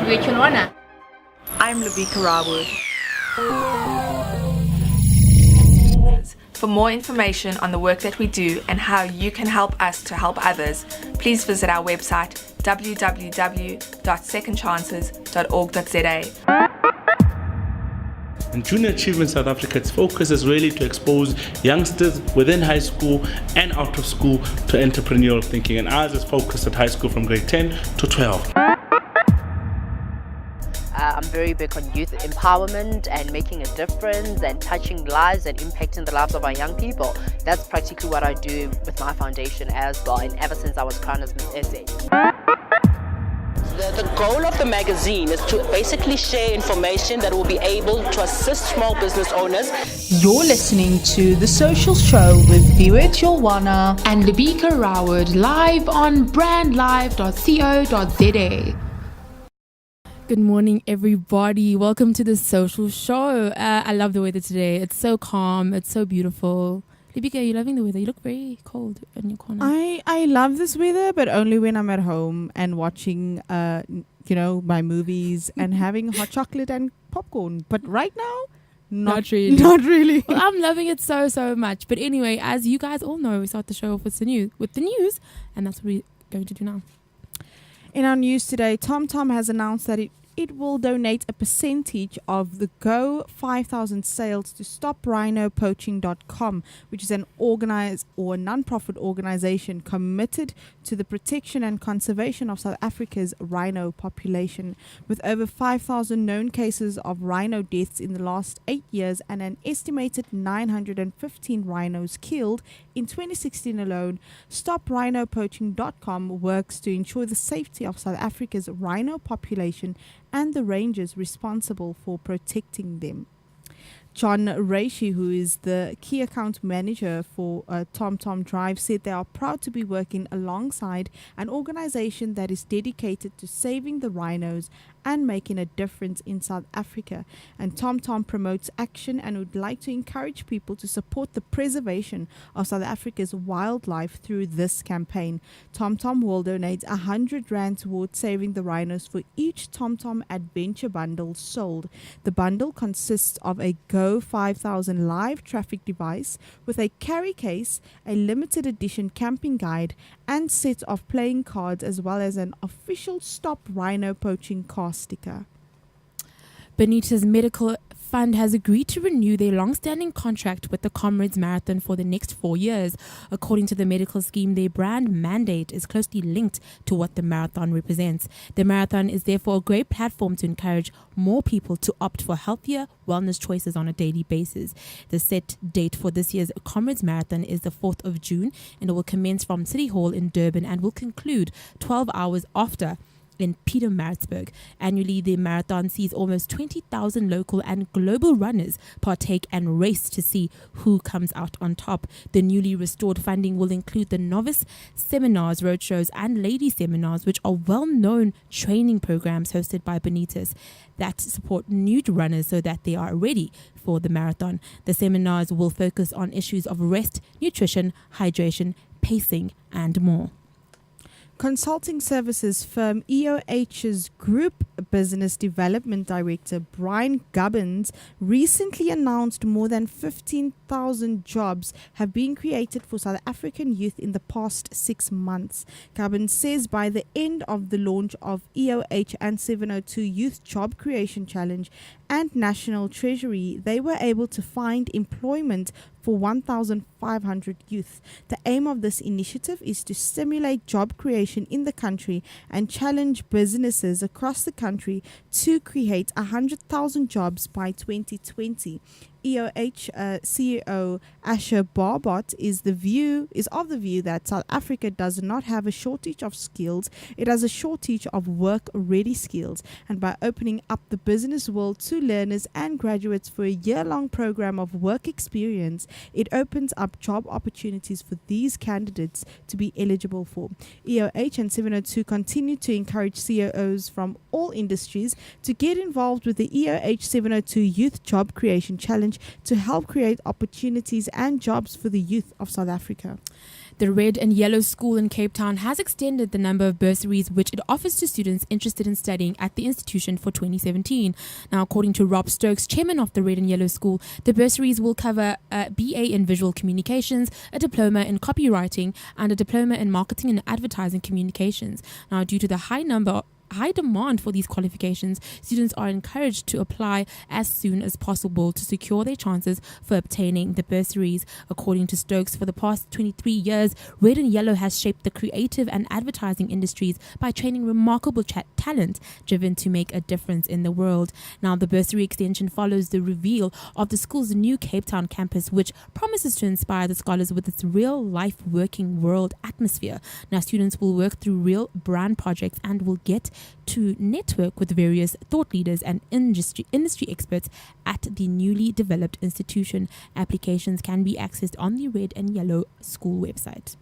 Rachel Wana. I'm Lubika Rawood. For more information on the work that we do and how you can help us to help others, please visit our website www.secondchances.org.za. In Junior Achievement South Africa, its focus is really to expose youngsters within high school and out of school to entrepreneurial thinking, and ours is focused at high school from grade 10 to 12. I'm very big on youth empowerment and making a difference and touching lives and impacting the lives of our young people. That's practically what I do with my foundation as well, and ever since I was crowned as Miss SA. The goal of the magazine is to basically share information that will be able to assist small business owners. You're listening to The Social Show with Viwet Yolwana And Lubika Rawood, live on brandlive.co.za. Good morning, everybody. Welcome to The Social Show. I love the weather today. It's so calm. It's so beautiful. Lubika, are you loving the weather? You look very cold in your corner. I love this weather, but only when I'm at home and watching, my movies and having hot chocolate and popcorn. But right now, not really. Not really. Well, I'm loving it so much. But anyway, as you guys all know, we start the show off with the news, and that's what we're going to do now. In our news today, TomTom has announced that it will donate a percentage of the Go 5,000 sales to StopRhinoPoaching.com, which is an organized or non-profit organization committed to the protection and conservation of South Africa's rhino population. With over 5,000 known cases of rhino deaths in the last 8 years and an estimated 915 rhinos killed in 2016 alone, StopRhinoPoaching.com works to ensure the safety of South Africa's rhino population and the rangers responsible for protecting them. John Reishi, who is the key account manager for TomTom Drive, said they are proud to be working alongside an organization that is dedicated to saving the rhinos and making a difference in South Africa. And TomTom promotes action and would like to encourage people to support the preservation of South Africa's wildlife through this campaign. TomTom will donate 100 Rand towards saving the rhinos for each TomTom Adventure bundle sold. The bundle consists of a Go 5,000 live traffic device with a carry case, a limited edition camping guide, and set of playing cards, as well as an official Stop Rhino Poaching car sticker. Benitez Medical Fund has agreed to renew their long-standing contract with the Comrades Marathon for the next 4 years. According to the medical scheme, their brand mandate is closely linked to what the marathon represents. The marathon is therefore a great platform to encourage more people to opt for healthier wellness choices on a daily basis. The set date for this year's Comrades Marathon is the 4th of June, and it will commence from City Hall in Durban and will conclude 12 hours after in Pietermaritzburg. Annually, the marathon sees almost 20,000 local and global runners partake and race to see who comes out on top. The newly restored funding will include the novice seminars, roadshows, and lady seminars, which are well-known training programs hosted by Benitez that support new runners so that they are ready for the marathon. The seminars will focus on issues of rest, nutrition, hydration, pacing, and more. Consulting services firm EOH's Group Business Development Director Brian Gubbins recently announced more than 15,000 jobs have been created for South African youth in the past 6 months. Gubbins says by the end of the launch of EOH and 702 Youth Job Creation Challenge and National Treasury, they were able to find employment for 1,500 youth. The aim of this initiative is to stimulate job creation in the country and challenge businesses across the country to create 100,000 jobs by 2020. EOH CEO Asher Barbot is of the view that South Africa does not have a shortage of skills, it has a shortage of work-ready skills. And by opening up the business world to learners and graduates for a year-long program of work experience, it opens up job opportunities for these candidates to be eligible for. EOH and 702 continue to encourage CEOs from all industries to get involved with the EOH 702 Youth Job Creation Challenge to help create opportunities and jobs for the youth of South Africa. The Red and Yellow School in Cape Town has extended the number of bursaries which it offers to students interested in studying at the institution for 2017. Now, according to Rob Stokes, chairman of the Red and Yellow School, the bursaries will cover a BA in Visual Communications, a diploma in Copywriting, and a diploma in Marketing and Advertising Communications. Now, due to the high demand for these qualifications, students are encouraged to apply as soon as possible to secure their chances for obtaining the bursaries. According to Stokes, for the past 23 years, Red and Yellow has shaped the creative and advertising industries by training remarkable talent driven to make a difference in the world. Now, the bursary extension follows the reveal of the school's new Cape Town campus, which promises to inspire the scholars with its real-life working world atmosphere. Now, students will work through real brand projects and will get to network with various thought leaders and industry experts at the newly developed institution. Applications can be accessed on the Red and Yellow School website.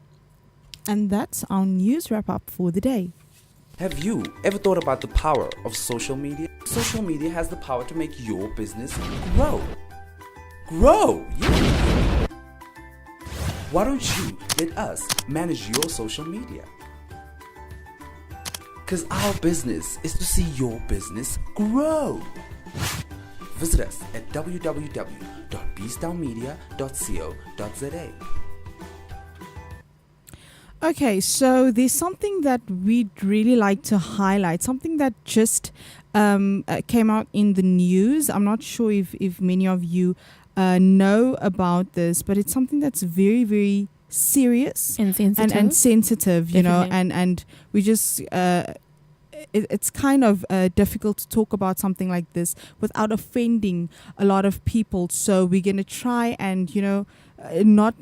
And that's our news wrap up for the day. Have you ever thought about the power of social media? Social media has the power to make your business grow. Grow! Yeah. Why don't you let us manage your social media? Because our business is to see your business grow. Visit us at www.bstownmedia.co.za. Okay, so there's something that we'd really like to highlight, something that just came out in the news. I'm not sure if many of you know about this, but it's something that's very, very serious And sensitive. and sensitive, you know, and we just it's kind of difficult to talk about something like this without offending a lot of people. So we're gonna try and, you know, not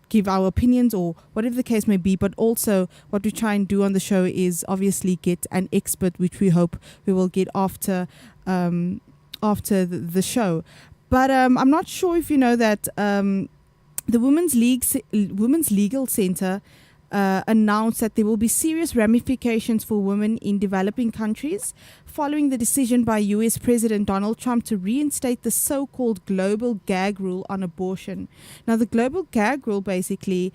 give our opinions or whatever the case may be, but also what we try and do on the show is obviously get an expert, which we hope we will get after the show. But I'm not sure if you know that the Women's Legal Center announced that there will be serious ramifications for women in developing countries following the decision by US President Donald Trump to reinstate the so-called global gag rule on abortion. Now, the global gag rule basically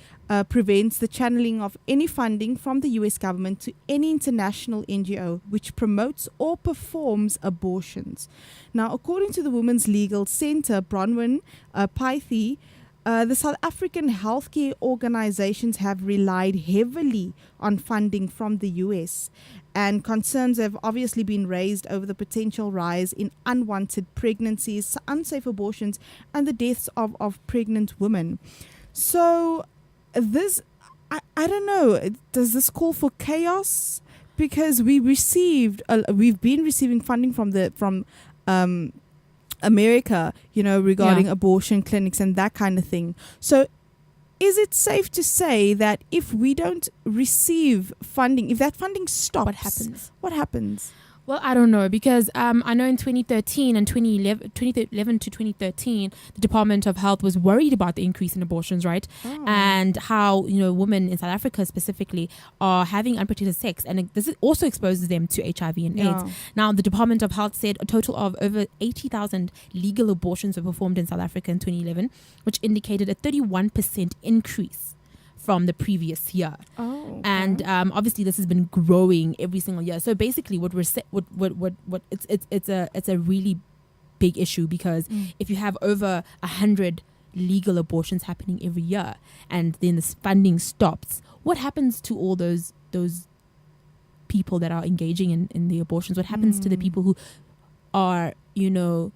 prevents the channeling of any funding from the US government to any international NGO which promotes or performs abortions. Now, according to the Women's Legal Center, Bronwyn Pythie, the South African healthcare organizations have relied heavily on funding from the US, and concerns have obviously been raised over the potential rise in unwanted pregnancies, unsafe abortions, and the deaths of pregnant women. So this, I don't know, does this call for chaos? Because we've been receiving funding from America, you know, regarding abortion clinics and that kind of thing. So is it safe to say that if we don't receive funding, if that funding stops, What happens? Well, I don't know, because I know in 2013 and 2011 to 2013, the Department of Health was worried about the increase in abortions, right? Oh. And how, you know, women in South Africa specifically are having unprotected sex, and this also exposes them to HIV and AIDS. Now, the Department of Health said a total of over 80,000 legal abortions were performed in South Africa in 2011, which indicated a 31% increase from the previous year. And obviously this has been growing every single year. So basically it's a really big issue, because if you have over 100 legal abortions happening every year and then the funding stops, what happens to all those people that are engaging in the abortions? What happens to the people who are, you know,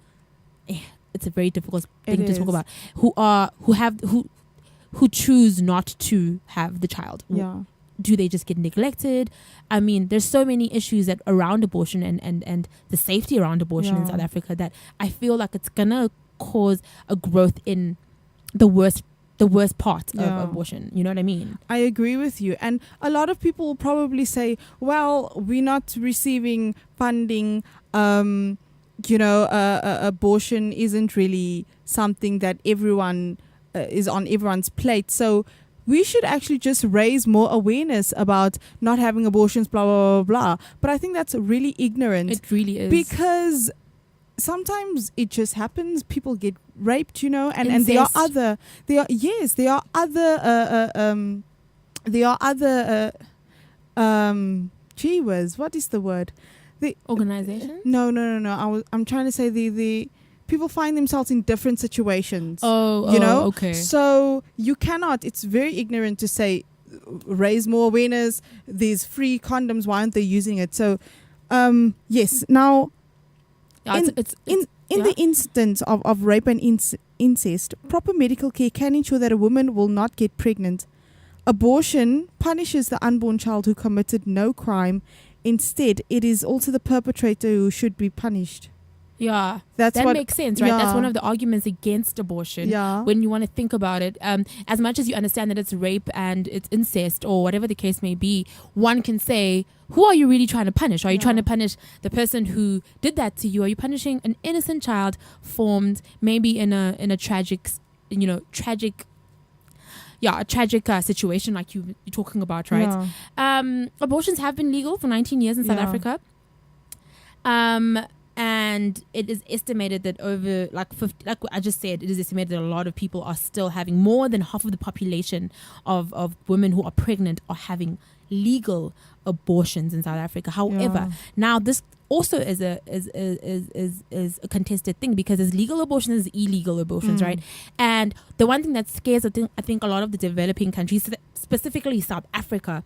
it's a very difficult thing to talk about, who choose not to have the child? Do they just get neglected? I mean, there's so many issues that around abortion and the safety around abortion in South Africa that I feel like it's gonna cause a growth in the worst part of abortion. You know what I mean? I agree with you. And a lot of people will probably say, well, we're not receiving funding. Abortion isn't really something that everyone is on everyone's plate. So we should actually just raise more awareness about not having abortions, blah, blah, blah, blah. But I think that's really ignorant. It really is. Because sometimes it just happens. People get raped, you know, and there are Incest. gee whiz, what is the word? Organization. No. I'm trying to say the people find themselves in different situations. You know? Okay. So you cannot, it's very ignorant to say, raise more awareness, there's free condoms, why aren't they using it? So, yes. Now, Yeah, in the instance of rape and incest, proper medical care can ensure that a woman will not get pregnant. Abortion punishes the unborn child who committed no crime. Instead, it is also the perpetrator who should be punished. Yeah, That's that what makes sense, right? That's yeah. one of the arguments against abortion. Yeah. When you want to think about it, as much as you understand that it's rape and it's incest or whatever the case may be, one can say, who are you really trying to punish? Are you trying to punish the person who did that to you? Are you punishing an innocent child formed maybe in a tragic situation like you're talking about, right? Yeah. Abortions have been legal for 19 years in South Africa. And it is estimated that over like 50, like I just said, it is estimated that a lot of people are still having, more than half of the population of women who are pregnant are having legal abortions in South Africa. However, now this also is a contested thing, because there's legal abortions, there's illegal abortions, right? And the one thing that scares I think a lot of the developing countries, specifically South Africa,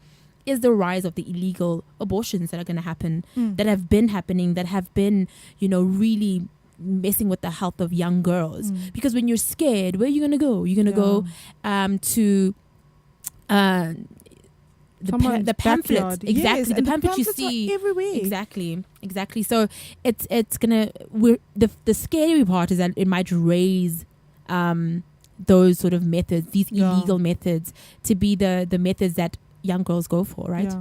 is the rise of the illegal abortions that are going to happen, that have been happening, that have been, really messing with the health of young girls. Because when you're scared, where are you going to go? You're going to go to the pamphlet. backyard. Exactly. Yes, the and pamphlet you pamphlets are see everywhere. Exactly. So it's gonna, the scary part is that it might raise those sort of methods, these illegal methods, to be the methods that young girls go for, right?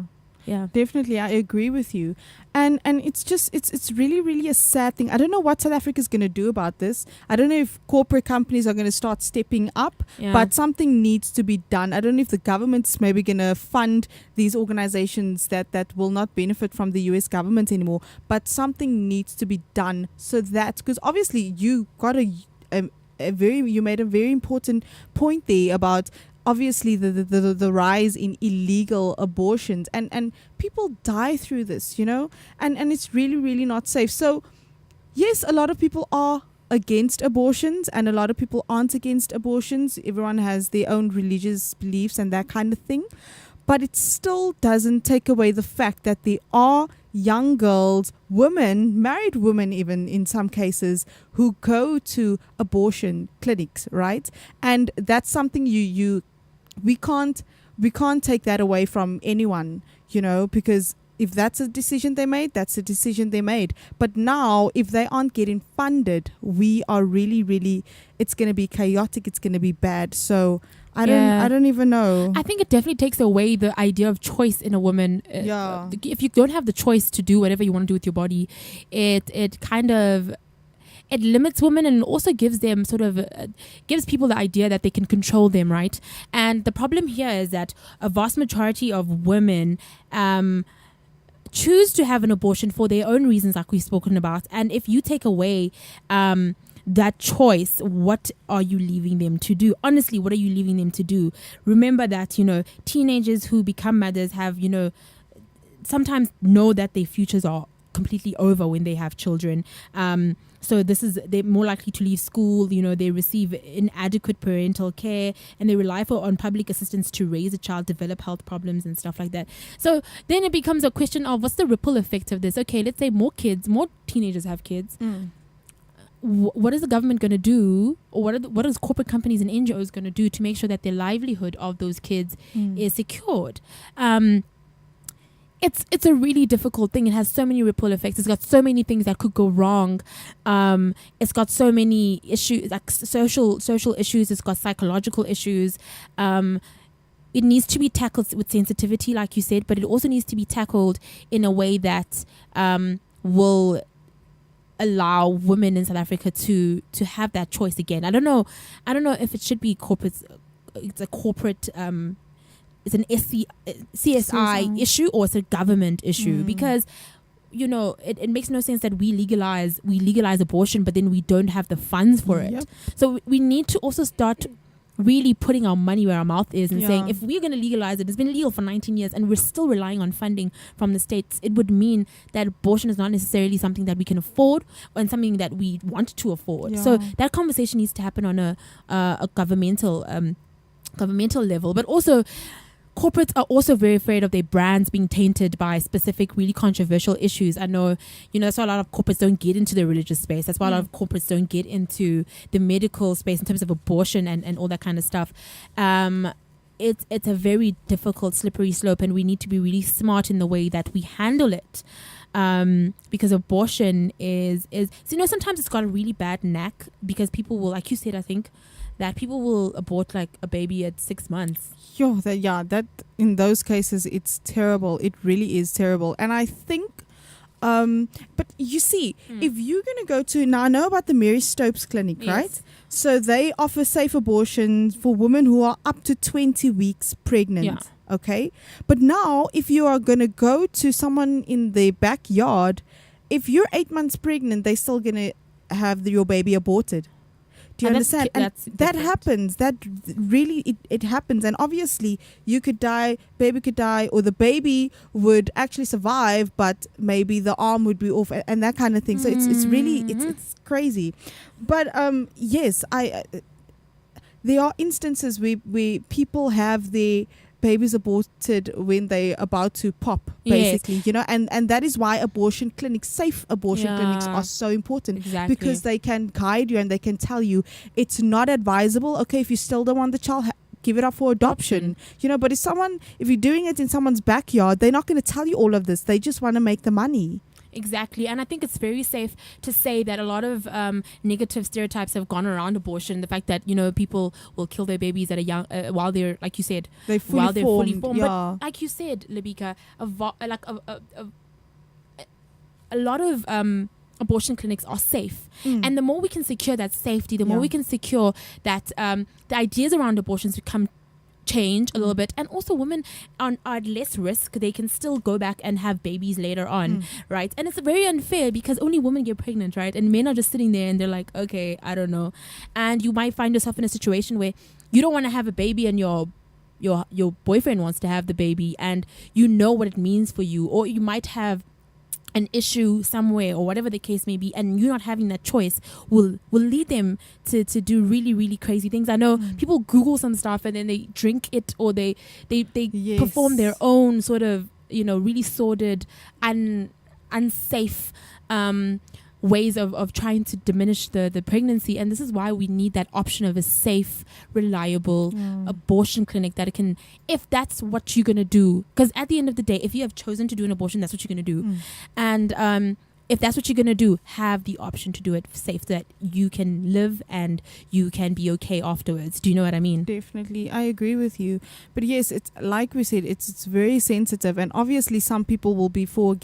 Yeah. Definitely, I agree with you, and it's just it's really, really a sad thing. I don't know what South Africa is going to do about this. I don't know if corporate companies are going to start stepping up, but something needs to be done. I don't know if the government's maybe going to fund these organizations that will not benefit from the US government anymore, but something needs to be done, so that, because obviously you got you made a very important point there about obviously the rise in illegal abortions, and people die through this, and it's really, really not safe. So yes, a lot of people are against abortions and a lot of people aren't against abortions. Everyone has their own religious beliefs and that kind of thing, but it still doesn't take away the fact that there are young girls, women, married women even in some cases, who go to abortion clinics, right? And that's something we can't take that away from anyone, because if that's a decision they made, that's a decision they made. But now, if they aren't getting funded, we are really, really, it's going to be chaotic. It's going to be bad. So I don't even know. I think it definitely takes away the idea of choice in a woman. If you don't have the choice to do whatever you want to do with your body, it kind of, it limits women, and also gives them gives people the idea that they can control them, right? And the problem here is that a vast majority of women choose to have an abortion for their own reasons, like we've spoken about. And if you take away that choice, what are you leaving them to do? Honestly, what are you leaving them to do? Remember that, teenagers who become mothers have, sometimes know that their futures are completely over when they have children. So they're more likely to leave school, they receive inadequate parental care, and they rely on public assistance to raise a child, develop health problems and stuff like that. So then it becomes a question of, what's the ripple effect of this? Okay, let's say more teenagers have kids. What is the government going to do, or what is corporate companies and NGOs going to do to make sure that their livelihood of those kids is secured? It's a really difficult thing. It has so many ripple effects. It's got so many things that could go wrong. It's got so many issues, like social issues. It's got psychological issues. It needs to be tackled with sensitivity, like you said, but it also needs to be tackled in a way that will allow women in South Africa to have that choice again. I don't know if it should be corporate. It's a corporate. It's an CSI issue, or it's a government issue, because it makes no sense that we legalize abortion, but then we don't have the funds for it. Yep. So we need to also start really putting our money where our mouth is and saying, if we're going to legalize it, it's been illegal for 19 years and we're still relying on funding from the states, it would mean that abortion is not necessarily something that we can afford and something that we want to afford. So that conversation needs to happen on a governmental level. But also, corporates are also very afraid of their brands being tainted by specific really controversial issues. I know, that's why a lot of corporates don't get into the religious space. That's why a lot of corporates don't get into the medical space in terms of abortion and all that kind of stuff. It's a very difficult, slippery slope, and we need to be really smart in the way that we handle it. Because abortion is sometimes it's got a really bad knack because people will, like you said, I think, that people will abort like a baby at 6 months. That in those cases, it's terrible. It really is terrible. And I think, but you see, if you're going to go to, now I know about the Mary Stopes Clinic, right? So they offer safe abortions for women who are up to 20 weeks pregnant. Yeah. Okay. But now, if you are going to go to someone in their backyard, if you're 8 months pregnant, they're still going to have your baby aborted. Do you understand? And that happens. That really, it happens. And obviously, you could die, baby could die, or the baby would actually survive, but maybe the arm would be off and that kind of thing. So it's really, it's crazy. But yes, there are instances where people have their babies aborted when they're about to pop, basically, and that is why safe abortion clinics are so important. Exactly. Because they can guide you and they can tell you it's not advisable. Okay, if you still don't want the child, give it up for adoption. But if you're doing it in someone's backyard, they're not going to tell you all of this. They just want to make the money. Exactly. And I think it's very safe to say that a lot of negative stereotypes have gone around abortion. The fact that, people will kill their babies at a young, while they're, like you said, they're fully formed. Yeah. But like you said, Libika, a lot of abortion clinics are safe. And the more we can secure that safety, the more we can secure that the ideas around abortions become change a little bit, and also women are at less risk. They can still go back and have babies later on, right? And it's very unfair because only women get pregnant, right? And men are just sitting there and they're like, okay, I don't know. And you might find yourself in a situation where you don't want to have a baby and your boyfriend wants to have the baby, and you know what it means for you, or you might have an issue somewhere or whatever the case may be, and you not having that choice will lead them to do really, really crazy things. I know people Google some stuff and then they drink it, or they perform their own sort of really sordid unsafe ways of trying to diminish the pregnancy. And this is why we need that option of a safe, reliable abortion clinic that can, if that's what you're going to do, because at the end of the day, if you have chosen to do an abortion, that's what you're going to do. And if that's what you're going to do, have the option to do it safe so that you can live and you can be okay afterwards. Do you know what I mean? Definitely. I agree with you. But yes, it's like we said, it's very sensitive, and obviously some people will be for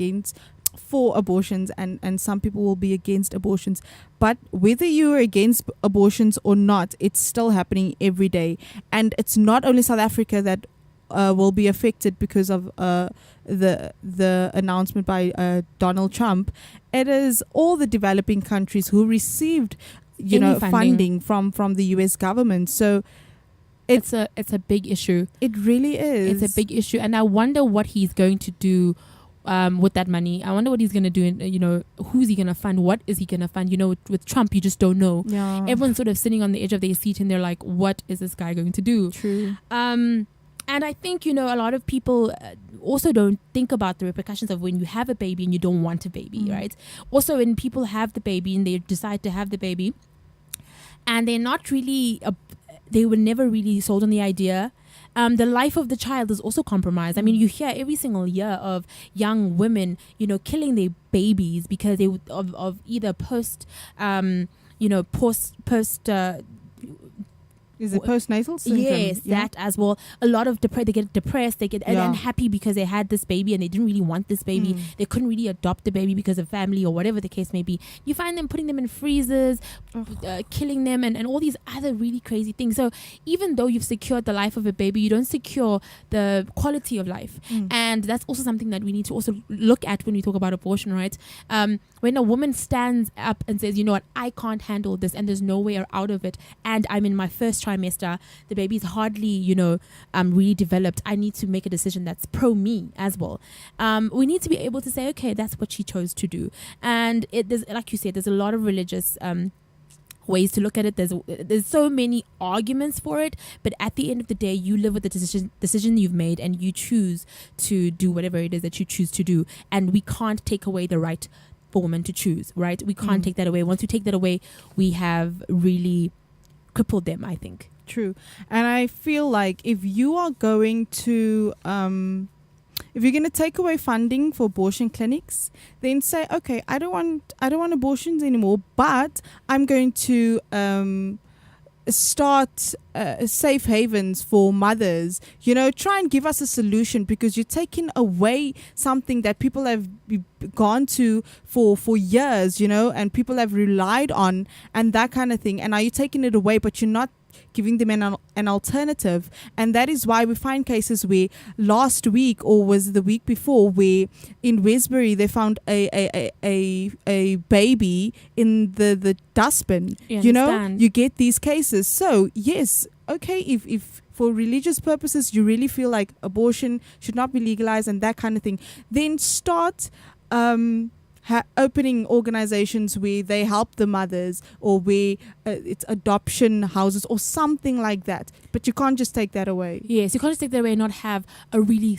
abortions and some people will be against abortions. But whether you're against abortions or not, it's still happening every day. And it's not only South Africa that will be affected because of the announcement by Donald Trump. It is all the developing countries who received funding from the US government. So it's a big issue. It really is. It's a big issue, and I wonder what he's going to do with that money. I wonder what he's going to do. Who's he going to fund? What is he going to fund? With Trump, you just don't know. Yeah. Everyone's sort of sitting on the edge of their seat and they're like, what is this guy going to do? True. And I think, a lot of people also don't think about the repercussions of when you have a baby and you don't want a baby, right? Also, when people have the baby and they decide to have the baby and they're not really, they were never really sold on the idea. The life of the child is also compromised. I mean, you hear every single year of young women, killing their babies because Is it postnatal syndrome? Yes, that as well. A lot of they get depressed, they get unhappy because they had this baby and they didn't really want this baby. They couldn't really adopt the baby because of family or whatever the case may be. You find them putting them in freezers, killing them, and all these other really crazy things. So even though you've secured the life of a baby, you don't secure the quality of life. And that's also something that we need to also look at when we talk about abortion, right? When a woman stands up and says, you know what, I can't handle this and there's no way out of it, and I'm in my first trimester, the baby is hardly, really developed, I need to make a decision that's pro me as well. We need to be able to say, okay, that's what she chose to do. And there's, like you said, there's a lot of religious ways to look at it. There's so many arguments for it, but at the end of the day, you live with the decision you've made, and you choose to do whatever it is that you choose to do. And we can't take away the right for women to choose, right? We can't take that away. Once we take that away, we have really crippled them, I think. True. And I feel like if you are going to if you're going to take away funding for abortion clinics, then say, okay, I don't want abortions anymore, but I'm going to start safe havens for mothers. Try and give us a solution, because you're taking away something that people have gone to for years, and people have relied on, and that kind of thing. And now you're taking it away, but you're not giving them an alternative. And that is why we find cases where last week, or was the week before, where in Westbury they found a baby in the dustbin. You get these cases. So yes, okay, if for religious purposes you really feel like abortion should not be legalized and that kind of thing, then start opening organizations where they help the mothers, or where it's adoption houses or something like that. But you can't just take that away. Yes, you can't just take that away and not have a really,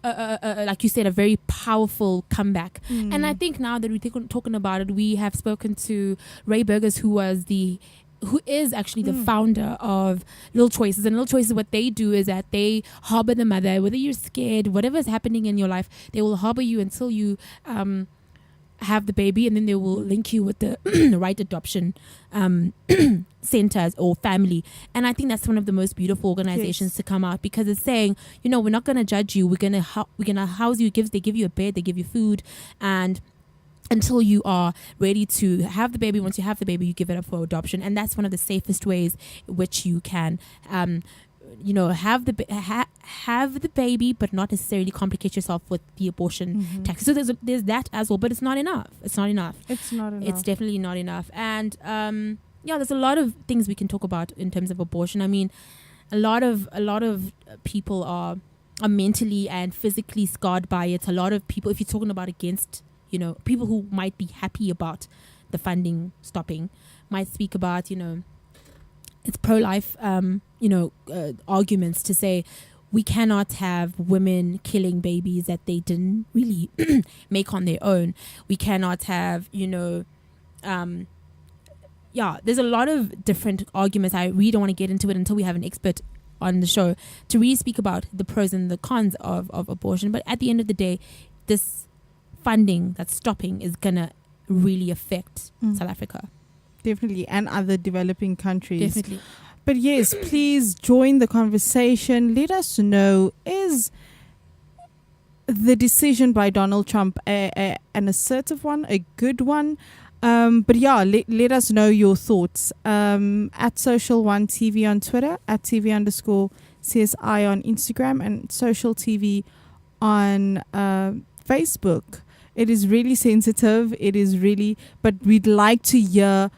like you said, a very powerful comeback. And I think now that we're talking about it, we have spoken to Ray Burgers, who is actually the founder of Little Choices. And Little Choices, what they do is that they harbor the mother. Whether you're scared, whatever is happening in your life, they will harbor you until you have the baby, and then they will link you with the right adoption centers or family. And I think that's one of the most beautiful organizations to come out, because it's saying, we're not going to judge you. We're gonna house you. They give you a bed, they give you food, and until you are ready to have the baby. Once you have the baby, you give it up for adoption. And that's one of the safest ways which you can have the baby, but not necessarily complicate yourself with the abortion tax. So there's that as well, but it's not enough. It's definitely not enough. And there's a lot of things we can talk about in terms of abortion. I mean, a lot of people are mentally and physically scarred by it. A lot of people, if you're talking about against, people who might be happy about the funding stopping, might speak about, it's pro-life, arguments to say we cannot have women killing babies that they didn't really make on their own. We cannot have, there's a lot of different arguments. I really don't want to get into it until we have an expert on the show to really speak about the pros and the cons of abortion. But at the end of the day, this funding that's stopping is going to really affect South Africa. Definitely, and other developing countries. Definitely. But yes, please join the conversation. Let us know, is the decision by Donald Trump an assertive one, a good one? But let us know your thoughts. At Social One TV on Twitter, at TV_CSI on Instagram, and Social TV on Facebook. It is really sensitive. But we'd like to hear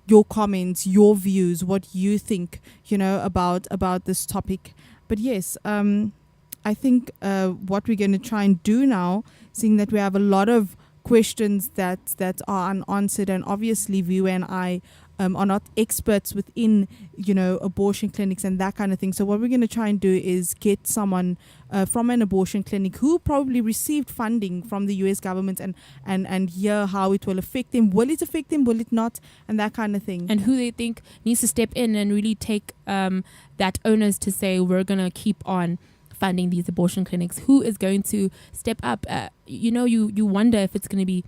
your comments, your views, what you think, about this topic. But yes, I think what we're going to try and do now, seeing that we have a lot of questions that are unanswered, and obviously Viu and I are not experts within, abortion clinics and that kind of thing. So what we're going to try and do is get someone from an abortion clinic who probably received funding from the US government and hear how it will affect them. Will it affect them? Will it not? And that kind of thing. And who they think needs to step in and really take that onus to say, we're going to keep on funding these abortion clinics. Who is going to step up? You wonder if it's going to be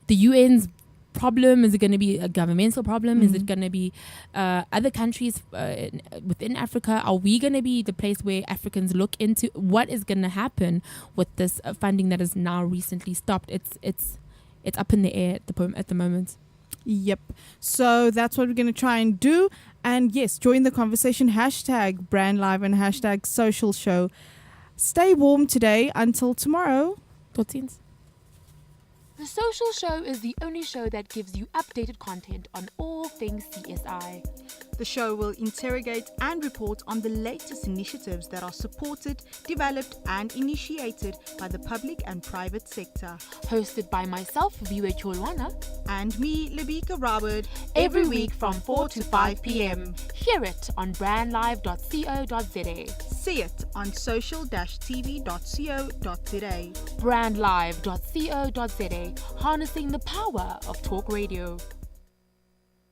the UN's problem? Is it going to be a governmental problem? Is it going to be other countries within Africa? Are we going to be the place where Africans look into what is going to happen with this funding that is now recently stopped? It's up in the air at the moment. Yep. So that's what we're going to try and do. And yes, join the conversation. Hashtag Brand Live and hashtag Social Show. Stay warm today until tomorrow. Tot ziens. The Social Show is the only show that gives you updated content on all things CSI. The show will interrogate and report on the latest initiatives that are supported, developed, and initiated by the public and private sector. Hosted by myself, Viwe Cholwana, And me, Lebika Robert, every week from 4 to 5 p.m. Hear it on brandlive.co.za. See it on social-tv.co.za. brandlive.co.za, harnessing the power of talk radio.